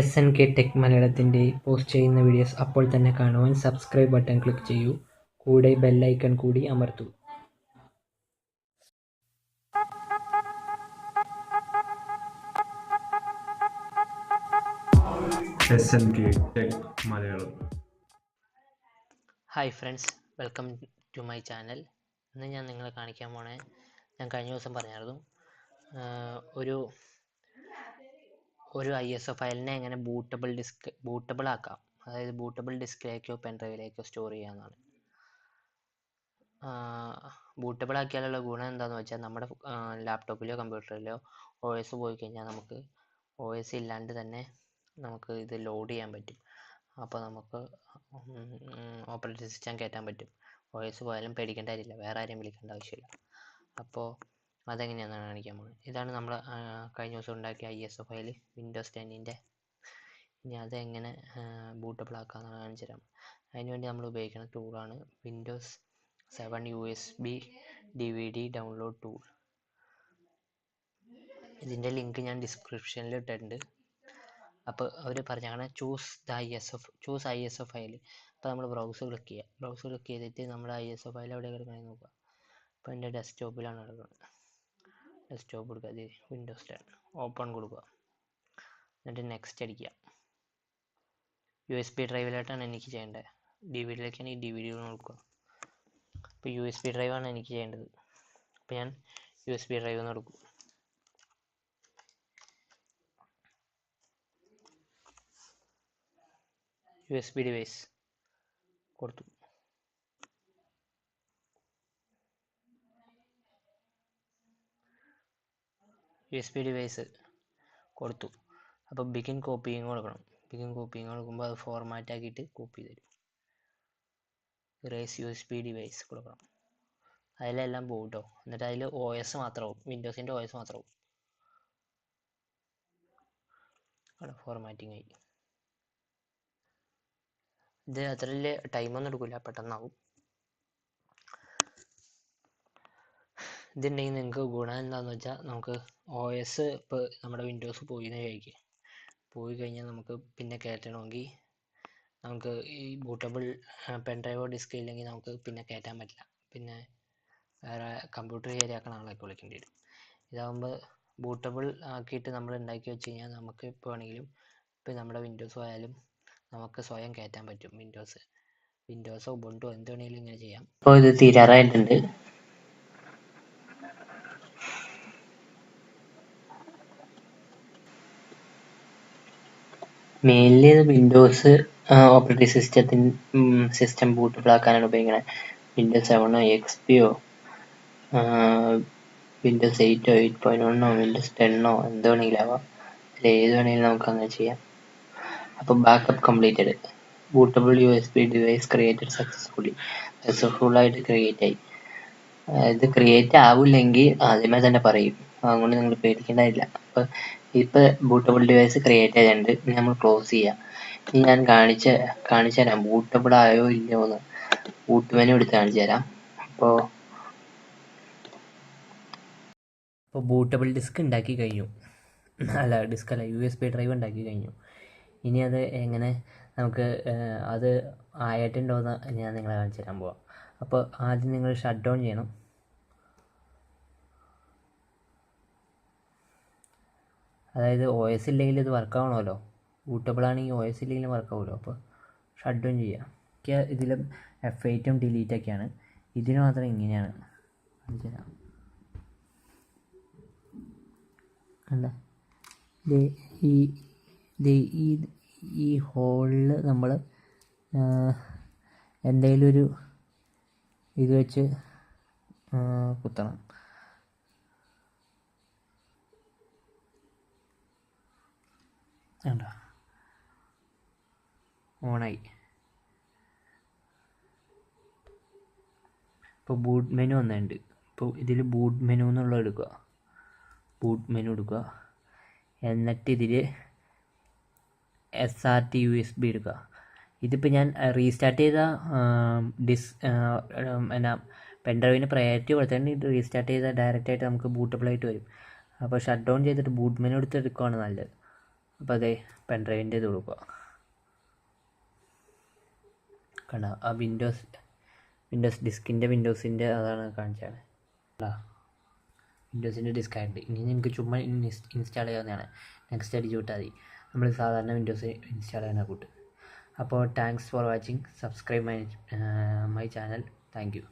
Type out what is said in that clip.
SNK tech മലയാളത്തിൻ്റെ post ചെയ്യുന്ന videos അപ്പോൾ തന്നെ കാണുവാൻ സബ്സ്ക്രൈബ് ബട്ടൺ ക്ലിക്ക് ചെയ്യൂ. കൂടെ ബെൽ ഐക്കൺ കൂടി അമർത്തൂ. SNK tech Malayalam. Hi friends, welcome to my channel. ഇന്ന് ഞാൻ നിങ്ങളെ കാണിക്കാൻ പോണേ, ഞാൻ കഴിഞ്ഞ ദിവസം പറഞ്ഞായിരുന്നു ഒരു ISO ഫയലിനെ എങ്ങനെ ബൂട്ടബിൾ ആക്കാം, അതായത് ബൂട്ടബിൾ ഡിസ്കിലേക്കോ പെൻഡ്രൈവിലേക്കോ സ്റ്റോർ ചെയ്യാമെന്നാണ്. ബൂട്ടബിൾ ആക്കിയാലുള്ള ഗുണം എന്താണെന്ന് വെച്ചാൽ നമ്മുടെ ലാപ്ടോപ്പിലോ കമ്പ്യൂട്ടറിലോ OS പോയി കഴിഞ്ഞാൽ നമുക്ക് OS ഇല്ലാണ്ട് തന്നെ നമുക്ക് ഇത് ലോഡ് ചെയ്യാൻ പറ്റും. അപ്പോൾ നമുക്ക് ഓപ്പറേറ്റിംഗ് സിസ്റ്റം കയറ്റാൻ പറ്റും. OS പോയാലും പേടിക്കേണ്ട കാര്യമില്ല, വേറെ ആരെയും വിളിക്കേണ്ട ആവശ്യമില്ല. അപ്പോൾ അതെങ്ങനെയാണെന്നാണ് കാണിക്കാൻ പോകുന്നത്. ഇതാണ് നമ്മൾ കഴിഞ്ഞ ദിവസം ഉണ്ടാക്കിയ ISO ഫയൽ, വിൻഡോസ് 10-ൻ്റെ. ഇനി അതെങ്ങനെ ബൂട്ടബിൾ ആക്കാമെന്നാണ് കാണിച്ചു തരാം. അതിനുവേണ്ടി നമ്മൾ ഉപയോഗിക്കുന്ന ടൂളാണ് Windows 7 USB DVD download tool. ഇതിൻ്റെ ലിങ്ക് ഞാൻ ഡിസ്ക്രിപ്ഷനിൽ ഇട്ടിട്ടുണ്ട്. അപ്പോൾ അവർ പറഞ്ഞാണ് ചൂസ് ISO ഫയൽ. അപ്പോൾ നമ്മൾ ബ്രൗസർ ക്ലിക്ക് ചെയ്തിട്ട് നമ്മുടെ ISO ഫയൽ എവിടെ കിടക്കണമെന്ന് നോക്കുക. അപ്പോൾ എൻ്റെ ഡെസ്ക്ടോപ്പിലാണ് കിടക്കുന്നത്. ഡെസ്ക്ടോപ്പ് കൊടുക്കുക, അത് വിൻഡോസ് 10 ഓപ്പൺ കൊടുക്കുക, എന്നിട്ട് നെക്സ്റ്റ് അടിക്കുക. USB ഡ്രൈവിലായിട്ടാണ് എനിക്ക് ചെയ്യേണ്ടത്. DVDയിലേക്കാണെങ്കിൽ DVD നോക്കുക. ഇപ്പോൾ USB ഡ്രൈവാണ് എനിക്ക് ചെയ്യേണ്ടത്. അപ്പോൾ ഞാൻ USB ഡ്രൈവ് എന്ന് കൊടുക്കും. USB ഡിവൈസ് കൊടുത്തു. USB ഡിവൈസ് കൊടുത്തു. അപ്പോൾ ബിഗിൻ കോപ്പിയിങ് കൊടുക്കണം. ബിഗിൻ കോപ്പിയിങ് കൊടുക്കുമ്പോൾ അത് ഫോർമാറ്റ് ആക്കിയിട്ട് കോപ്പി തരും. ഇറേസ് USB ഡിവൈസ് കൊടുക്കണം. അതിലെല്ലാം പോകും കേട്ടോ. എന്നിട്ട് അതിൽ OS മാത്രമാവും, വിൻഡോസിൻ്റെ OS മാത്രമാവും. അവിടെ ഫോർമാറ്റിംഗ് ആയി. ഇത് അത്ര വലിയ ടൈമൊന്നും എടുക്കില്ല, പെട്ടെന്നാവും. ഇതുണ്ടെങ്കിൽ നിങ്ങൾക്ക് ഗുണം എന്താണെന്ന് വെച്ചാൽ, നമുക്ക് OS ഇപ്പോൾ നമ്മുടെ വിൻഡോസ് പോയി കഴിഞ്ഞാൽ നമുക്ക് പിന്നെ കയറ്റണമെങ്കിൽ നമുക്ക് ഈ ബൂട്ടബിൾ പെൻഡ്രൈവോ ഡിസ്ക് ഇല്ലെങ്കിൽ നമുക്ക് പിന്നെ കയറ്റാൻ പറ്റില്ല. പിന്നെ വേറെ കമ്പ്യൂട്ടർ ശരിയാക്കുന്ന ആളൊക്കെ വിളിക്കേണ്ടി വരും. ഇതാകുമ്പോൾ ബൂട്ടബിൾ ആക്കിയിട്ട് നമ്മൾ ഉണ്ടാക്കി വെച്ച് കഴിഞ്ഞാൽ നമുക്ക് ഇപ്പോൾ വേണമെങ്കിലും ഇപ്പോൾ നമ്മുടെ വിൻഡോസ് ആയാലും നമുക്ക് സ്വയം കയറ്റാൻ പറ്റും. വിൻഡോസോ ഉബുണ്ടോ എന്ത് വേണമെങ്കിലും ഇങ്ങനെ ചെയ്യാം. അപ്പോൾ ഇത് തീരാറായിട്ടുണ്ട്. മെയിൻലി ഇത് വിൻഡോസ് ഓപ്പറേറ്റിംഗ് സിസ്റ്റം ബൂട്ടബിൾ ആക്കാനാണ് ഉപയോഗിക്കുന്നത്. വിൻഡോസ് 7 XPയോ വിൻഡോസ് 8 8.1 വിൻഡോസ് 10 എന്ത് വേണമെങ്കിലും ആവാം. അതിൽ ഏത് വേണമെങ്കിലും നമുക്ക് അങ്ങനെ ചെയ്യാം. അപ്പോൾ backup completed. Bootable USB device created successful ആയിട്ട് ക്രിയേറ്റ് ആയി. ഇത് ക്രിയേറ്റ് ആവില്ലെങ്കിൽ ആദ്യമേ തന്നെ പറയും, അതുകൊണ്ട് നിങ്ങൾ പേടിക്കേണ്ടതില്ല. അപ്പോൾ ഇപ്പോൾ ബൂട്ടബിൾ ഡിവൈസ് ക്രിയേറ്റ് ആയതുകൊണ്ട് നമ്മൾ ക്ലോസ് ചെയ്യാം. ഇനി ഞാൻ കാണിച്ചു തരാം ബൂട്ടബിൾ ആയോ ഇല്ലയോ എന്ന്. ബൂട്ട് മെനു എടുത്ത് കാണിച്ചു തരാം. അപ്പോൾ ബൂട്ടബിൾ ഡിസ്ക് ഉണ്ടാക്കി കഴിഞ്ഞു. USB ഡ്രൈവ് ഉണ്ടാക്കി കഴിഞ്ഞു. ഇനി അത് എങ്ങനെ നമുക്ക് അത് ആയിട്ടുണ്ടോ എന്ന് ഞാൻ നിങ്ങളെ കാണിച്ചു തരാൻ പോവാം. അപ്പോൾ ആദ്യം നിങ്ങൾ ഷട്ട് ഡൗൺ ചെയ്യണം. അതായത് OS ഇല്ലെങ്കിൽ ഇത് വർക്കാവണമല്ലോ. ബൂട്ടബിൾ ആണെങ്കിൽ OS ഇല്ലെങ്കിലും വർക്കാവുമല്ലോ. അപ്പോൾ ഷട്ട് ഡൗൺ ചെയ്യുക. ഇതിലും F8 ഡിലീറ്റ് ഒക്കെയാണ്. ഇതിന് മാത്രം ഇങ്ങനെയാണ്. കാണിച്ചു തരാം. കണ്ട ഈ ഹോളിൽ നമ്മൾ എന്തെങ്കിലും ഒരു ഇത് വെച്ച് കുത്തണം. കണ്ടോ, ഓണായി. ഇപ്പോൾ ബൂട്ട് മെനു വന്നിട്ടുണ്ട്. ഇപ്പോൾ ഇതിൽ ബൂട്ട് മെനു എന്നുള്ള എടുക്കുക. ബൂട്ട് മെനു എടുക്കുക. എന്നിട്ട് ഇതിൽ SRT USB എടുക്കുക. ഇതിപ്പോൾ ഞാൻ റീസ്റ്റാർട്ട് ചെയ്ത പെൻഡ്രൈവിന് പ്രയോറിറ്റി കൊടുത്തിട്ട് റീസ്റ്റാർട്ട് ചെയ്താൽ ഡയറക്റ്റായിട്ട് നമുക്ക് ബൂട്ടബിളായിട്ട് വരും. അപ്പോൾ ഷട്ട് ഡൗൺ ചെയ്തിട്ട് ബൂട്ട് മെനു എടുത്ത് എടുക്കുകയാണ് നല്ലത്. അപ്പോൾ അതേ പെൻഡ്രൈവിൻ്റെ ഇത് കൊടുക്കുക. കണ്ട ആ വിൻഡോസ് വിൻഡോസിൻ്റെ അതാണ് കാണിച്ചാണ്. വിൻഡോസിൻ്റെ ഡിസ്ക് ആയിട്ട് ഇനി നിങ്ങൾക്ക് ചുമ്മാ ഇൻസ്റ്റാൾ ചെയ്യാവുന്നതാണ്. നെക്സ്റ്റ് അടിച്ച് വിട്ടാൽ മതി. നമ്മൾ സാധാരണ വിൻഡോസ് ഇൻസ്റ്റാൾ ചെയ്യാനാണ് കൂട്ട്. അപ്പോൾ thanks for watching. Subscribe my channel. Thank you.